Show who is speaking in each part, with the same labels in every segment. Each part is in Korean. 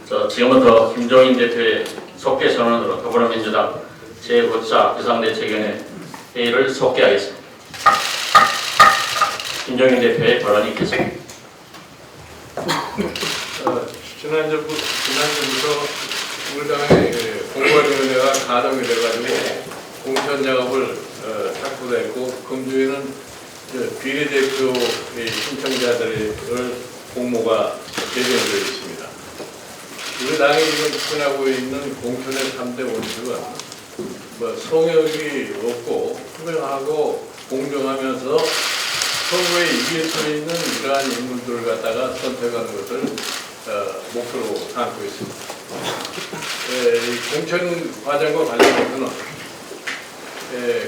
Speaker 1: 지금부터 김종인 대표의 속개 선언으로 더불어민주당 제5차 비상대책위원회 회의를 속개하겠습니다. 김종인 대표의 발언이 있겠습니다.
Speaker 2: 지난주부터 우리 당의 공관위원회가 가동이 돼가지고 공천 작업을 착수했고 금주에는 비례대표의 신청자들의 공모가 예정되어 있습니다. 우리 당이 지금 추진하고 있는 공천의 3대 원칙은 성역이 없고 투명하고 공정하면서 선거에 이길 수 있는 이러한 인물들을 갖다가 선택하는 것을 목표로 삼고 있습니다. 이 공천 과정과 관련해서는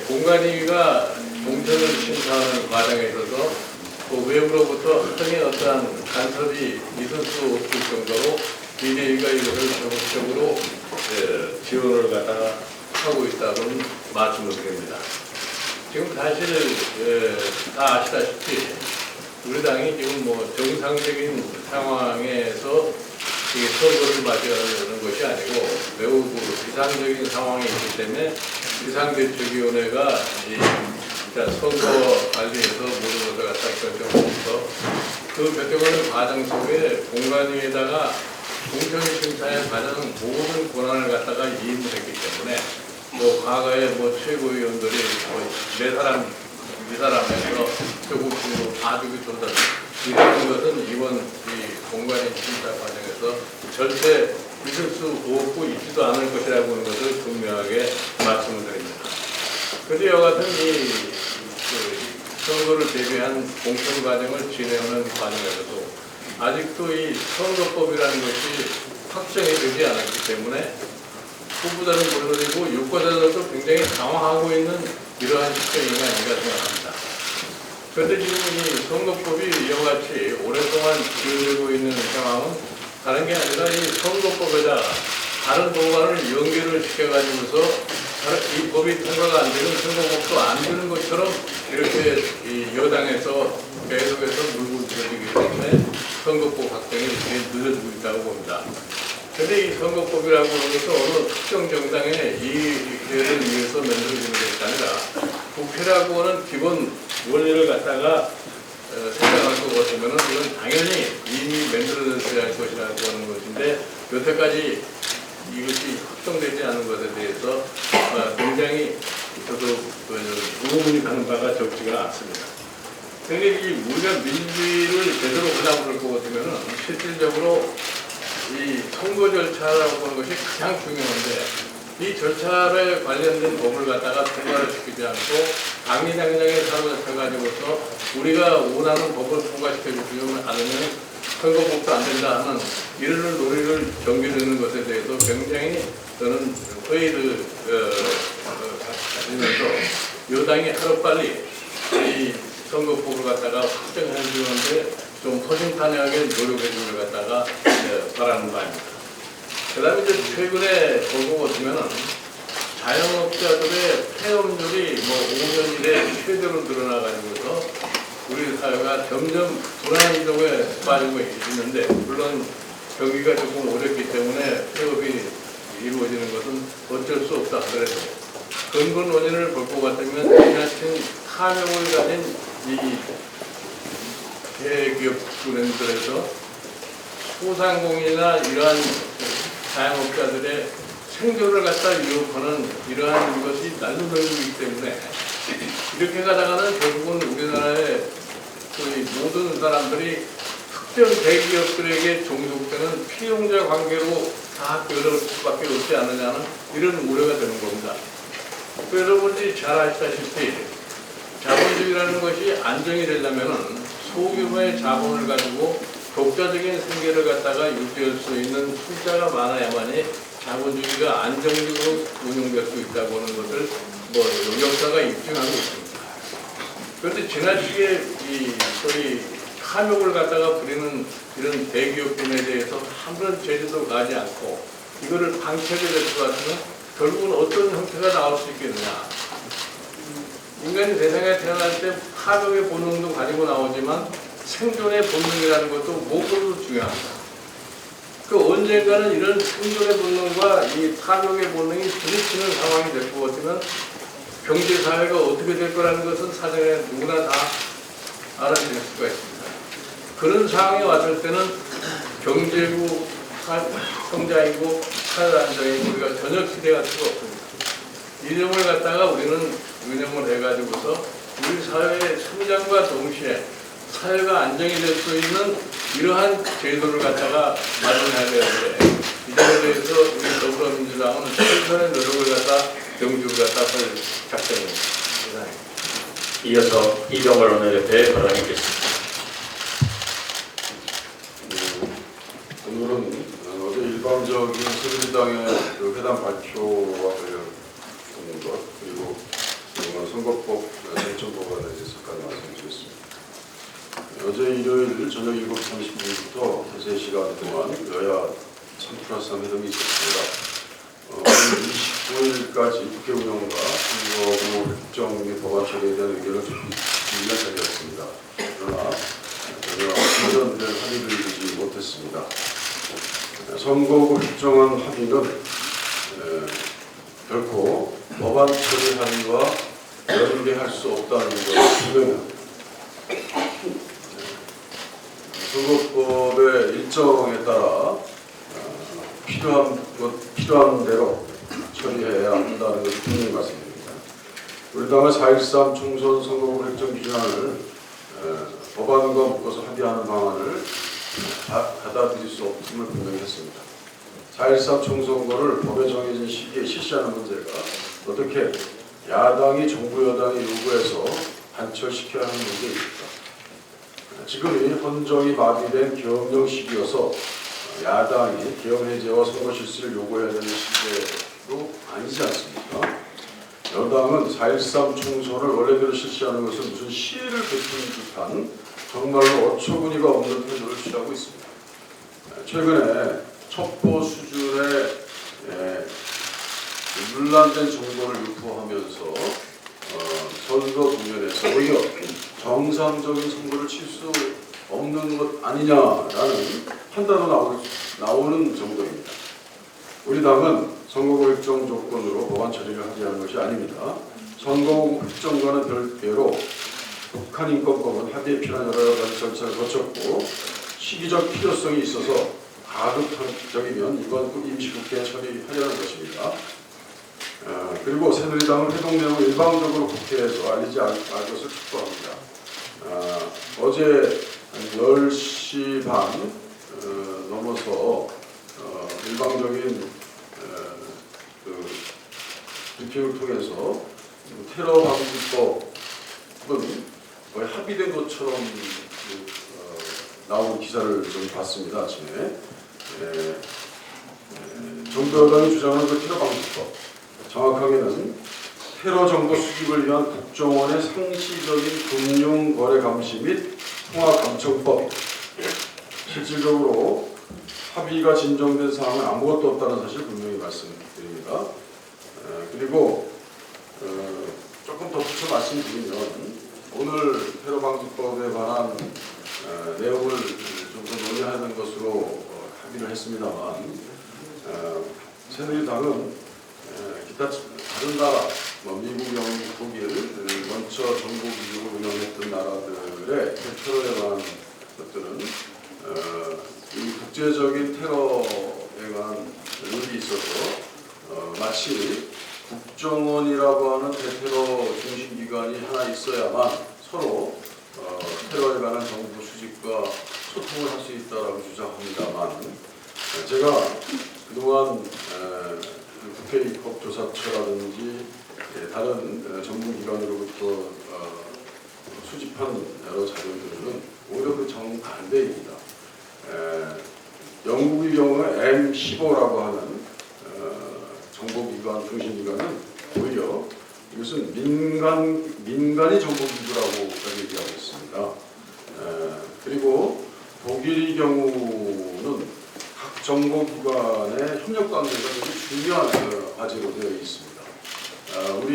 Speaker 2: 공관위가 공천을 심사하는 과정에 있어서 외부로부터 어떤 어떠한 간섭이 있을 수 없을 정도로 비대위가 이것을 적극적으로 지원을 갖다가 하고 있다는 말씀을 드립니다. 지금 사실 다 아시다시피 우리 당이 지금 정상적인 상황에서 선거를 맞이하는 것이 아니고 매우 비상적인 상황이 있기 때문에 비상대책위원회가 선거 관리에서 모든 것을 갖다 결정하면서 그 결정하는 과정 속에 공관위에다가 공천 심사에 관한 모든 권한을 갖다가 이임했기 때문에 과거에 최고위원들이 네 사람에서 조금씩으로 봐주기 좋다 이런 것은 이번 이 공관위 심사 과정에서 절대 있을 수 없고 있지도 않을 것이라고 하는 것을 분명하게 말씀을 드립니다. 그런데 여하튼 이 선거를 대비한 공천 과정을 진행하는 과정에서도 아직도 이 선거법이라는 것이 확정이 되지 않았기 때문에 후보자는 물론이고 유권자들도 굉장히 당황하고 있는 이러한 시점이 아닌가 생각합니다. 그런데 지금 이 선거법이 이와 같이 오랫동안 지연되고 있는 상황은 다른 게 아니라 이 선거법에다 다른 법안을 연계를 시켜가지고서 이 법이 통과가 안 되는 선거법도 안 되는 것처럼 이렇게 이 여당에서 계속해서 물고 들어지기 때문에 선거법 확정이 이렇게 늦어지고 있다고 봅니다. 그런데 이 선거법이라고 하는 것은 어느 특정 정당의 이익을 위해서 만들어지는 것이 아니라 국회라고 하는 기본 원리를 갖다가 생각할 것 같으면 이건 당연히 이미 만들어져야 할 것이라고 하는 것인데 여태까지 이것이 확정되지 않은 것에 대해서 굉장히 저도 의문이 가는 바가 적지가 않습니다. 그런데 우리가 민주주의를 제대로 보장할 것 같으면 실질적으로 이 선거 절차라고 하는 것이 가장 중요한데 이 절차에 관련된 법을 갖다가 통과를 시키지 않고 당리당량에 사로잡혀가지고서 우리가 원하는 법을 통과시켜주지 않으면 선거법도 안 된다 하는 이런 논의를 전개되는 것에 대해서 굉장히 저는 회의를 가지면서 여당이 하루빨리 이 선거법을 갖다가 확정해 주는데 좀 허심탄회하게 노력해 주는 걸 갖다가 바라는 바입니다. 그 다음에 최근에 보고 보시면은 자영업자들의 폐업률이 5년 이내 최대로 늘어나가지고서 우리 사회가 점점 불안정에 빠지고 있는데 물론 경기가 조금 어렵기 때문에 폐업이 이루어지는 것은 어쩔 수 없다 하더라도 근본 원인을 볼 것 같으면 지나친 탐욕을 가진 이 대기업 브랜드에서 소상공인이나 이러한 자영업자들의 생존을 갖다 위협하는 이러한 것이 날로늘기 때문에 이렇게 가다가는 결국은 우리나라의 모든 사람들이 특정 대기업들에게 종속되는 피용자 관계로 다 끌어올 수밖에 없지 않느냐는 이런 우려가 되는 겁니다. 그래서 여러분들이 잘 아시다시피 자본주의라는 것이 안정이 되려면 소규모의 자본을 가지고 독자적인 생계를 갖다가 유지할 수 있는 숫자가 많아야만이 자본주의가 안정적으로 운영될 수 있다고 하는 것을 역사가 입증하고 있습니다. 그런데 지나치게 소위 탐욕을 갖다가 부리는 이런 대기업들에 대해서 아무런 제재도 가지 않고 이거를 방치하게 될 것 같으면 결국은 어떤 형태가 나올 수 있겠느냐. 인간이 세상에 태어날 때 탐욕의 본능도 가지고 나오지만 생존의 본능이라는 것도 무엇보다도 중요합니다. 그 언젠가는 이런 생존의 본능과 이 타격의 본능이 부딪히는 상황이 될 것 같으면 경제 사회가 어떻게 될 거라는 것은 사전에 누구나 다 알아낼 수가 있습니다. 그런 상황에 왔을 때는 경제고 성장이고 사회 안정이고 우리가 전혀 기대할 수가 없습니다. 이 점을 갖다가 우리는 유념을 해가지고서 우리 사회의 성장과 동시에 사회가 안정이 될 수 있는 이러한 제도를 갖다가 마련해야 되는데 이 점에 대해서 우리 더불어민주당은 최선의 노력을 갖다 경주를 갖다 할 작정입니다.
Speaker 1: 이어서 이병걸 원내대표의 발언이 있겠습니다.
Speaker 3: 오늘은 어제 일방적인 새누리당의 그 회담 발표와 관련된 것 그리고 선거법 쟁점법안에 대해서까지 말씀드렸습니다. 어제 일요일 저녁 7시 30분부터 3시간 동안 여야 3+3 회담이 있었습니다. 오늘 29일까지 국회 운영과 선거구 획정 및 법안 처리에 대한 의견을 듣기위한 자리였습니다. 그러나 전혀 사전된 합의를 이루지 못했습니다. 선거구 획정안 합의는 결코 법안 처리 합의와 연계할 수 없다는 것을 분명합니다. 선거법의 일정에 따라 필요한 대로 처리해야 한다는 것을 분명히 말씀드립니다. 우리 당은 4.13 총선 선거구 획정 기준안을 법안과 묶어서 합의하는 방안을 받아들일 수 없음을 분명히 했습니다. 4.13 총선거를 법에 정해진 시기에 실시하는 문제가 어떻게 야당이 정부 여당의 요구에서 반철시켜야 하는 문제입니까? 지금이 헌정이 마비된 계엄령 시기여서 야당이 계엄 해제와 선거 실시를 요구해야 되는 시기도 아니지 않습니까? 여당은 4.13 총선을 원래대로 실시하는 것은 무슨 시위를 베푸는 듯한 정말로 어처구니가 없는 태도를 취하고 있습니다. 최근에 첩보 수준의 논란된 정보를 유포하면서 선거 국면에서 오히려 정상적인 선거를 칠 수 없는 것 아니냐라는 판단도 나오는 정도입니다. 우리 당은 선거구 획정 조건으로 법안 처리를 합의하는 것이 아닙니다. 선거구 획정과는 별개로 북한인권법은 합의에 필요한 여러 가지 절차를 거쳤고 시기적 필요성이 있어서 가급적이면 이번 임시국회에 처리하려는 것입니다. 그리고 새누리당은 회동 내용을 일방적으로 국회에서 알리지 않을 것을 촉구합니다. 어제 한 10시 반 넘어서 일방적인 그 브리핑을 통해서 테러 방지법은 거의 합의된 것처럼 나온 기사를 좀 봤습니다. 아침에 정부 여당이 주장하는 그 테러 방지법, 정확하게는 테러 정보 수집을 위한 국정원의 상시적인 금융 거래 감시 및 통화 감청법, 실질적으로 합의가 진정된 사항은 아무것도 없다는 사실 분명히 말씀드립니다. 그리고 조금 더 붙여 말씀드리면 오늘 테러 방지법에 관한 내용을 좀 더 논의하는 것으로 합의를 했습니다만 새누리당은 기타 다른 나라, 미국, 영국, 독일, 먼저 정보 기술을 운영했던 나라들의 테러에 관한 것들은 이 국제적인 테러에 관한 룰이 있어서 마치 국정원이라고 하는 대테러 중심기관이 하나 있어야만 서로 테러에 관한 정보 수집과 소통을 할 수 있다고 주장합니다만 제가 그동안 국회 입법조사처라든지 다른 전문기관으로부터 수집한 여러 자료들은 오히려 그 정반대입니다. 영국의 경우에 M15라고 하는 정보기관, 중심기관은 오히려 이것은 민간이 정보기구라고 얘기하고 있습니다. 그리고 독일의 경우는 각 정보기관의 협력관계가 굉장히 중요한 과제로 되어 있습니다. 우리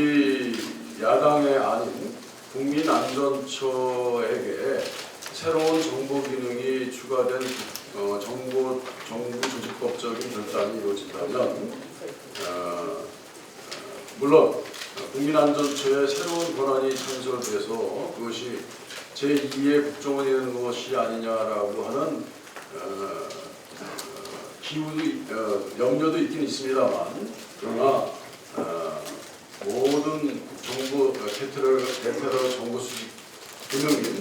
Speaker 3: 야당의 아닌 국민안전처에게 새로운 정보 기능이 추가된 정부 조직법적인 결단이 이루어진다면 물론 국민안전처의 새로운 권한이 창설돼서 그것이 제2의 국정원이 되는 것이 아니냐라고 하는 염려도 있긴 있습니다만, 그러나 모든 정부 대테러 정보 수집 기능인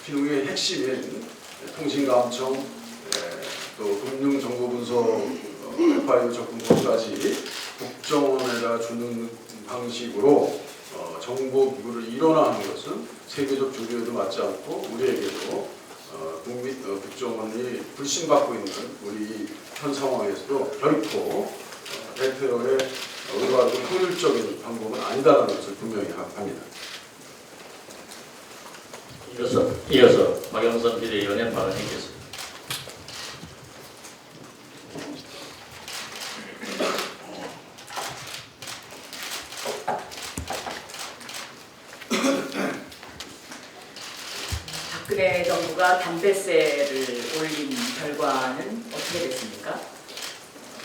Speaker 3: 기능의 핵심인 통신감청, 또 금융정보분석, FIU 접근법까지 국정원에다 주는 방식으로 정보기구를 일원화하는 것은 세계적 조류에도 맞지 않고 우리에게도 국정원이 불신받고 있는 우리 현 상황에서도 결코 대테러의 의도하고 효율적인 방법은 아니다라는 것을 분명히 합니다.
Speaker 1: 이어서 박영선 비대위원의 발언이겠습니다.
Speaker 4: 박근혜 정부가 담배세를 올린 결과는 어떻게 됐습니까?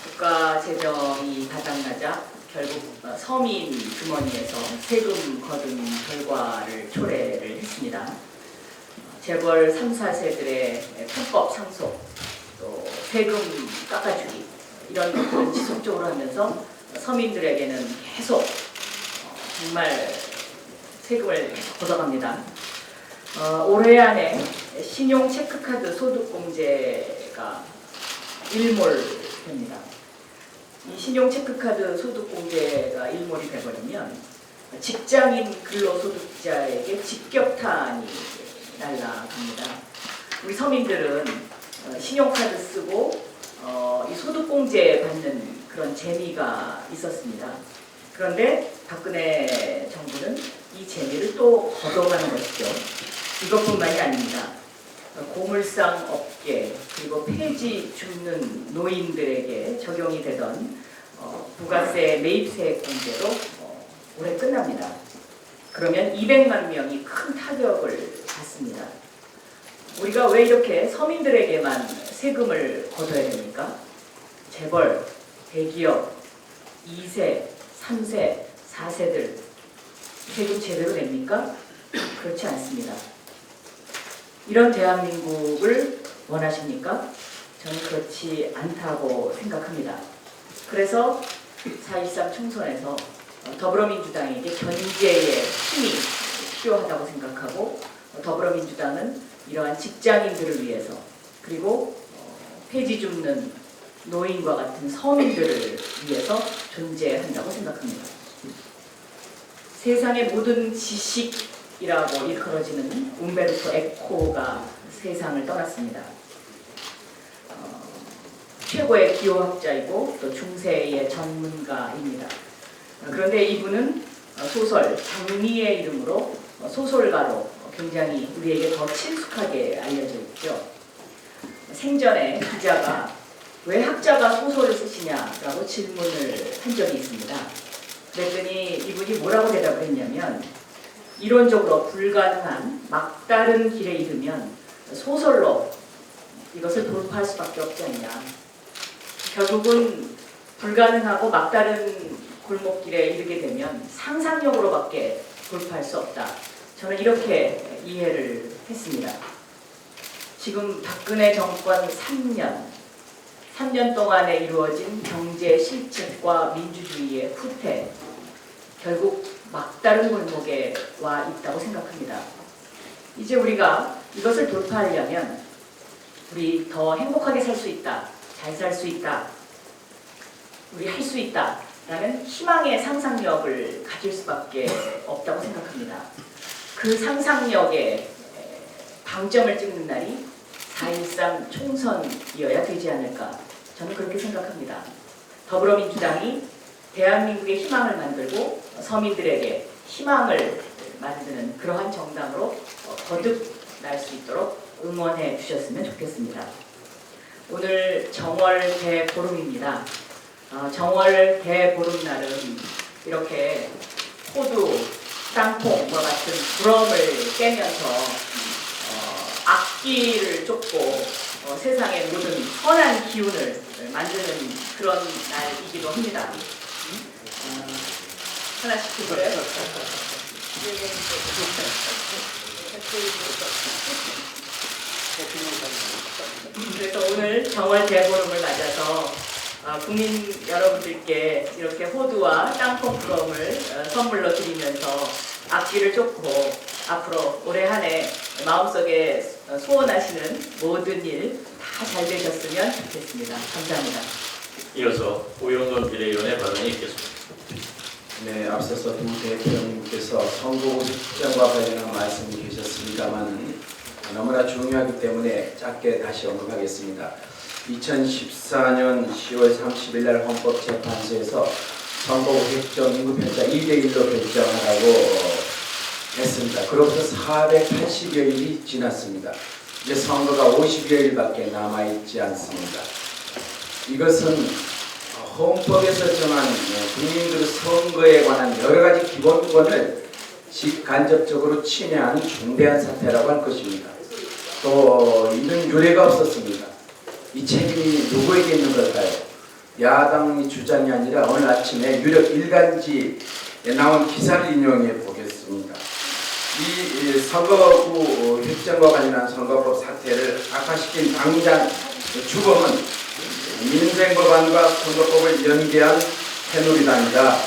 Speaker 4: 국가 재정이 바닥나자 결국 서민 주머니에서 세금 거둔 결과를 초래를 했습니다. 재벌 3, 4세들의 편법 상속, 또 세금 깎아주기, 이런 것들을 지속적으로 하면서 서민들에게는 계속 정말 세금을 걷어갑니다. 올해 안에 신용 체크카드 소득공제가 일몰됩니다. 이 신용 체크카드 소득공제가 일몰이 되버리면 직장인 근로소득자에게 직격탄이 날아갑니다. 우리 서민들은 신용카드 쓰고 이 소득공제 받는 그런 재미가 있었습니다. 그런데 박근혜 정부는 이 재미를 또 걷어가는 것이죠. 이것뿐만이 아닙니다. 고물상 업계 그리고 폐지 줍는 노인들에게 적용이 되던 부가세 매입세 공제도 올해 끝납니다. 그러면 200만 명이 큰 타격을 받습니다. 우리가 왜 이렇게 서민들에게만 세금을 걷어야 됩니까? 재벌, 대기업, 2세, 3세, 4세들 세금 제대로 냅니까? 그렇지 않습니다. 이런 대한민국을 원하십니까? 저는 그렇지 않다고 생각합니다. 그래서 4.13 총선에서 더불어민주당에게 견제의 힘이 필요하다고 생각하고, 더불어민주당은 이러한 직장인들을 위해서, 그리고 폐지 줍는 노인과 같은 서민들을 위해서 존재한다고 생각합니다. 세상의 모든 지식이라고 일컬어지는 움베르토 에코가 세상을 떠났습니다. 최고의 기호학자이고 또 중세의 전문가입니다. 그런데 이분은 소설 장미의 이름으로 소설가로 굉장히 우리에게 더 친숙하게 알려져 있죠. 생전에 기자가 왜 학자가 소설을 쓰시냐라고 질문을 한 적이 있습니다. 그랬더니 이분이 뭐라고 대답을 했냐면, 이론적으로 불가능한 막다른 길에 이르면 소설로 이것을 돌파할 수밖에 없지 않냐. 결국은 불가능하고 막다른 골목길에 이르게 되면 상상력으로밖에 돌파할 수 없다. 저는 이렇게 이해를 했습니다. 지금 박근혜 정권 3년 동안에 이루어진 경제 실책과 민주주의의 후퇴, 결국 막다른 골목에 와 있다고 생각합니다. 이제 우리가 이것을 돌파하려면 우리 더 행복하게 살 수 있다, 잘 살 수 있다, 우리 할 수 있다 라는 희망의 상상력을 가질 수밖에 없다고 생각합니다. 그 상상력에 방점을 찍는 날이 4.13 총선이어야 되지 않을까, 저는 그렇게 생각합니다. 더불어민주당이 대한민국의 희망을 만들고 서민들에게 희망을 만드는 그러한 정당으로 거듭날 수 있도록 응원해 주셨으면 좋겠습니다. 오늘 정월 대보름입니다. 정월 대보름날은 이렇게 호두, 땅콩과 같은 부럼을 깨면서 악 악기를 쫓고 세상의 모든 선한 기운을 만드는 그런 날이기도 합니다. 하나씩 드세요. 그래서 오늘 정월 대보름을 맞아서 국민 여러분들께 이렇게 호두와 땅콩껌을 선물로 드리면서 악기를 쫓고 앞으로 올해 한 해 마음속에 소원하시는 모든 일 다 잘 되셨으면 좋겠습니다. 감사합니다.
Speaker 1: 이어서 우영건 비대위원의 발언이 있겠습니다.
Speaker 5: 네, 앞서서 두 대표님께서 선거구 획정과 관련한 말씀이 계셨습니다만 너무나 중요하기 때문에 짧게 다시 언급하겠습니다. 2014년 10월 30일 날 헌법재판소에서 선거구 획정 인구 편차 2대1로 결정하라고 했습니다. 그로부터 480여일이 지났습니다. 이제 선거가 50여일밖에 남아있지 않습니다. 이것은 헌법에서 정한 국민들 선거에 관한 여러 가지 기본권을 직간접적으로 침해하는 중대한 사태라고 할 것입니다. 또 이런 유례가 없었습니다. 이 책임이 누구에게 있는 걸까요? 야당의 주장이 아니라 오늘 아침에 유력 일간지에 나온 기사를 인용해 보겠습니다. 이 선거구 획정과 관련한 선거법 사태를 악화시킨 당장 주범은 민생법안과 선거법을 연계한 새누리당이다.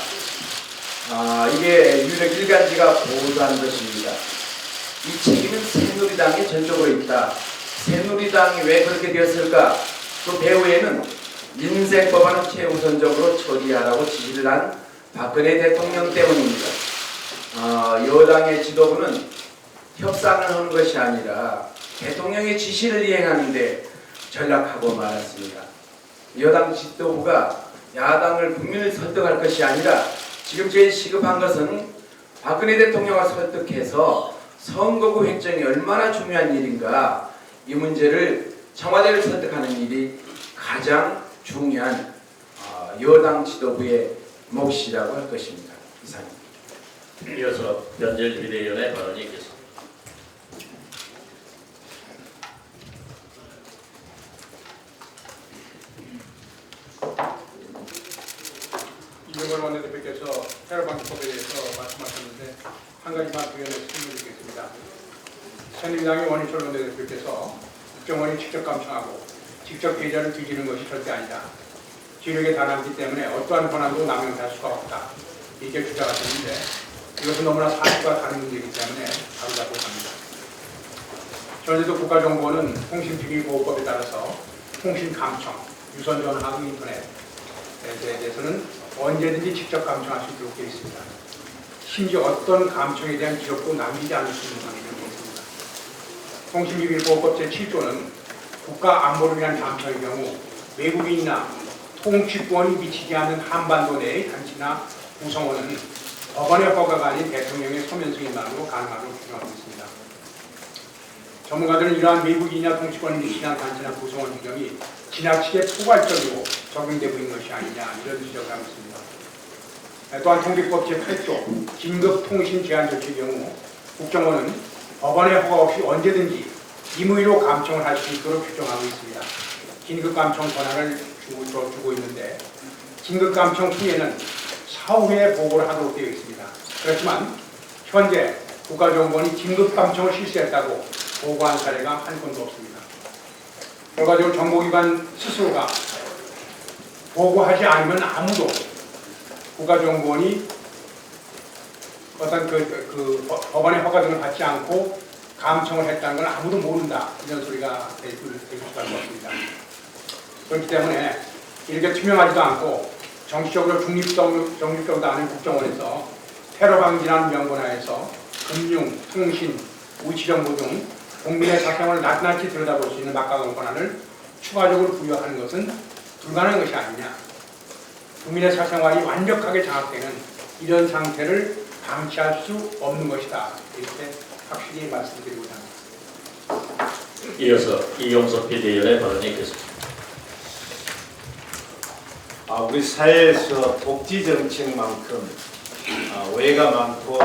Speaker 5: 이게 유력 일간지가 보도한 것입니다. 이 책임은 새누리당에 전적으로 있다. 새누리당이 왜 그렇게 되었을까? 그 배후에는 민생법안을 최우선적으로 처리하라고 지시를 한 박근혜 대통령 때문입니다. 여당의 지도부는 협상을 하는 것이 아니라 대통령의 지시를 이행하는데 전락하고 말았습니다. 여당 지도부가 야당을 국민을 설득할 것이 아니라 지금 제일 시급한 것은 박근혜 대통령을 설득해서 선거구 획정이 얼마나 중요한 일인가, 이 문제를 청와대를 설득하는 일이 가장 중요한 여당 지도부의 몫이라고 할 것입니다. 이상입니다.
Speaker 1: 이어서 변재일 비대위원의 발언이 있겠습니다.
Speaker 6: 이병헌 원내대표께서 테러방지법에 대해서 말씀하셨는데 한 가지만 부연해서 설명드리겠습니다. 새누리당의 원희철 원내대표께서 국정원이 직접 감청하고 직접 계좌를 뒤지는 것이 절대 아니다. 지력에 달하기 때문에 어떠한 권한도 남용할 수가 없다. 이렇게 주장하셨는데 이것은 너무나 사실과 다른 문제이기 때문에 다르다고 합니다. 전에도 국가정보원은 통신기밀보호법에 따라서 통신감청, 유선전화, 인터넷에 대해서는 언제든지 직접 감청할 수 있도록 되어 있습니다. 심지어 어떤 감청에 대한 기록도 남기지 않을 수 있는 관계가 되어 있습니다. 통신기밀보호법 제7조는 국가 안보를 위한 감청의 경우 외국인이나 통치권이 미치지 않는 한반도 내의 단체나 구성원은 법원의 허가가 아닌 대통령의 서면 승인만으로 가능하도록 규정하고 있습니다. 전문가들은 이러한 외국인이나 통치권이 미치지 않는 단체나 구성원 규정이 지나치게 포괄적이고 적용되고 있는 것이 아니냐, 이런 지적을 하고 있습니다. 또한 통비법 제8조 긴급통신 제한 조치의 경우 국정원은 법원의 허가 없이 언제든지 임의로 감청을 할 수 있도록 규정하고 있습니다. 긴급감청 권한을 주고 있는데 긴급감청 후에는 사후에 보고를 하도록 되어 있습니다. 그렇지만 현재 국가정보원이 긴급감청을 실시했다고 보고한 사례가 한 건도 없습니다. 결과적으로 정보기관 스스로가 보고하지 않으면 아무도 국가정보원이 어떤 법원의 허가 등을 받지 않고 감청을 했다는 걸 아무도 모른다, 이런 소리가 될 수가 없습니다. 그렇기 때문에 이렇게 투명하지도 않고 정치적으로 중립적으로 않은 국정원에서 테러 방지라는 명분하에서 금융, 통신, 우치정보 등 국민의 사생활을 낱낱이 들여다볼 수 있는 막강한 권한을 추가적으로 부여하는 것은 불가능한 것이 아니냐. 국민의 사생활이 완벽하게 장악되는 이런 상태를 방치할 수 없는 것이다. 이렇게 확실히 말씀드리고자 합니다.
Speaker 1: 이어서 이용석 비대위원의 발언이 있겠습니다.
Speaker 7: 우리 사회에서 복지 정책만큼 오해가 많고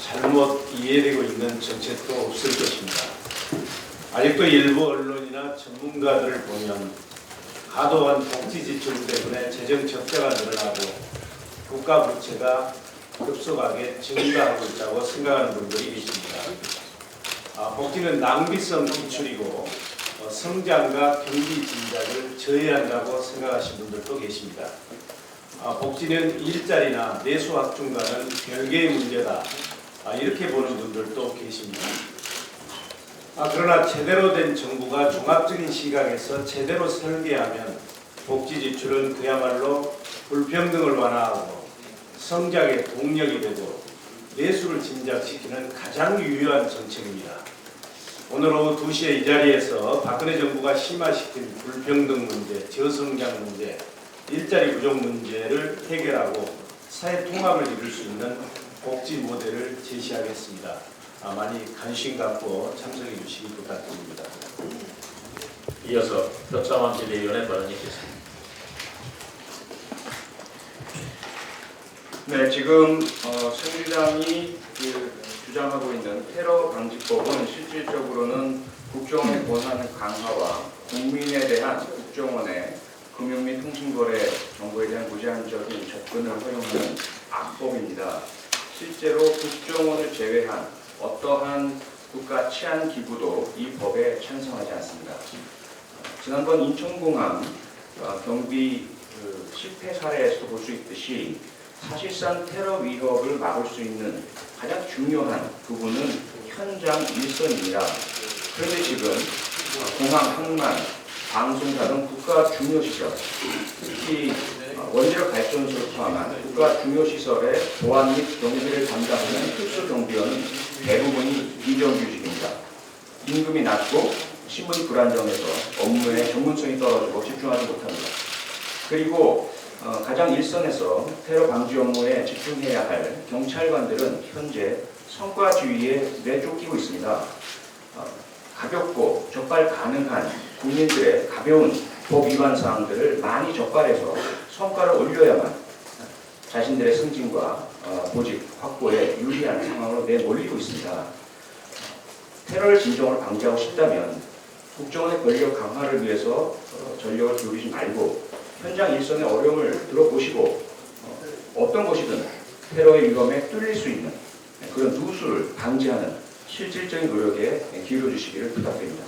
Speaker 7: 잘못 이해되고 있는 정책도 없을 것입니다. 아직도 일부 언론이나 전문가들을 보면 과도한 복지 지출 때문에 재정 적자가 늘어나고 국가 부채가 급속하게 증가하고 있다고 생각하는 분들이 계십니다. 복지는 낭비성 지출이고 성장과 경기 진작을 저해한다고 생각하시는 분들도 계십니다. 복지는 일자리나 내수 확충과는 별개의 문제다. 이렇게 보는 분들도 계십니다. 그러나 제대로 된 정부가 종합적인 시각에서 제대로 설계하면 복지 지출은 그야말로 불평등을 완화하고 성장의 동력이 되고 내수를 진작시키는 가장 유효한 정책입니다. 오늘 오후 2시에 이 자리에서 박근혜 정부가 심화시킨 불평등 문제, 저성장 문제, 일자리 부족 문제를 해결하고 사회 통합을 이룰 수 있는 복지 모델을 제시하겠습니다. 많이 관심 갖고 참석해 주시기 부탁드립니다.
Speaker 1: 이어서 표창원 비대위원의 발언이 있겠습니다.
Speaker 5: 네, 지금 새누리당이 주장하고 있는 테러 방지법은 실질적으로는 국정원의 권한 강화와 국민에 대한 국정원의 금융 및 통신거래 정보에 대한 무제한적인 접근을 허용하는 악법입니다. 실제로 국정원을 제외한 어떠한 국가 치안 기구도 이 법에 찬성하지 않습니다. 지난번 인천공항 경비 실패 사례에서 볼 수 있듯이 사실상 테러 위협을 막을 수 있는 가장 중요한 부분은 현장 일선입니다. 그런데 지금 공항, 항만, 방송사 등 국가 중요시설, 특히 원자력 발전소를 포함한 국가 중요시설의 보안 및 경비를 담당하는 특수 경비원은 대부분이 비정규직입니다. 임금이 낮고 신분이 불안정해서 업무의 전문성이 떨어지고 집중하지 못합니다. 그리고 가장 일선에서 테러 방지 업무에 집중해야 할 경찰관들은 현재 성과주의에 내쫓기고 있습니다. 가볍고 적발 가능한 국민들의 가벼운 법 위반 사항들을 많이 적발해서 성과를 올려야만 자신들의 승진과 보직 확보에 유리한 상황으로 내몰리고 있습니다. 테러를 진정으로 방지하고 싶다면 국정원의 권력 강화를 위해서 전력을 기울이지 말고 현장 일선의 어려움을 들어보시고 어떤 것이든 테러의 위험에 뚫릴 수 있는 그런 누수를 방지하는 실질적인 노력에 기울여 주시기를 부탁드립니다.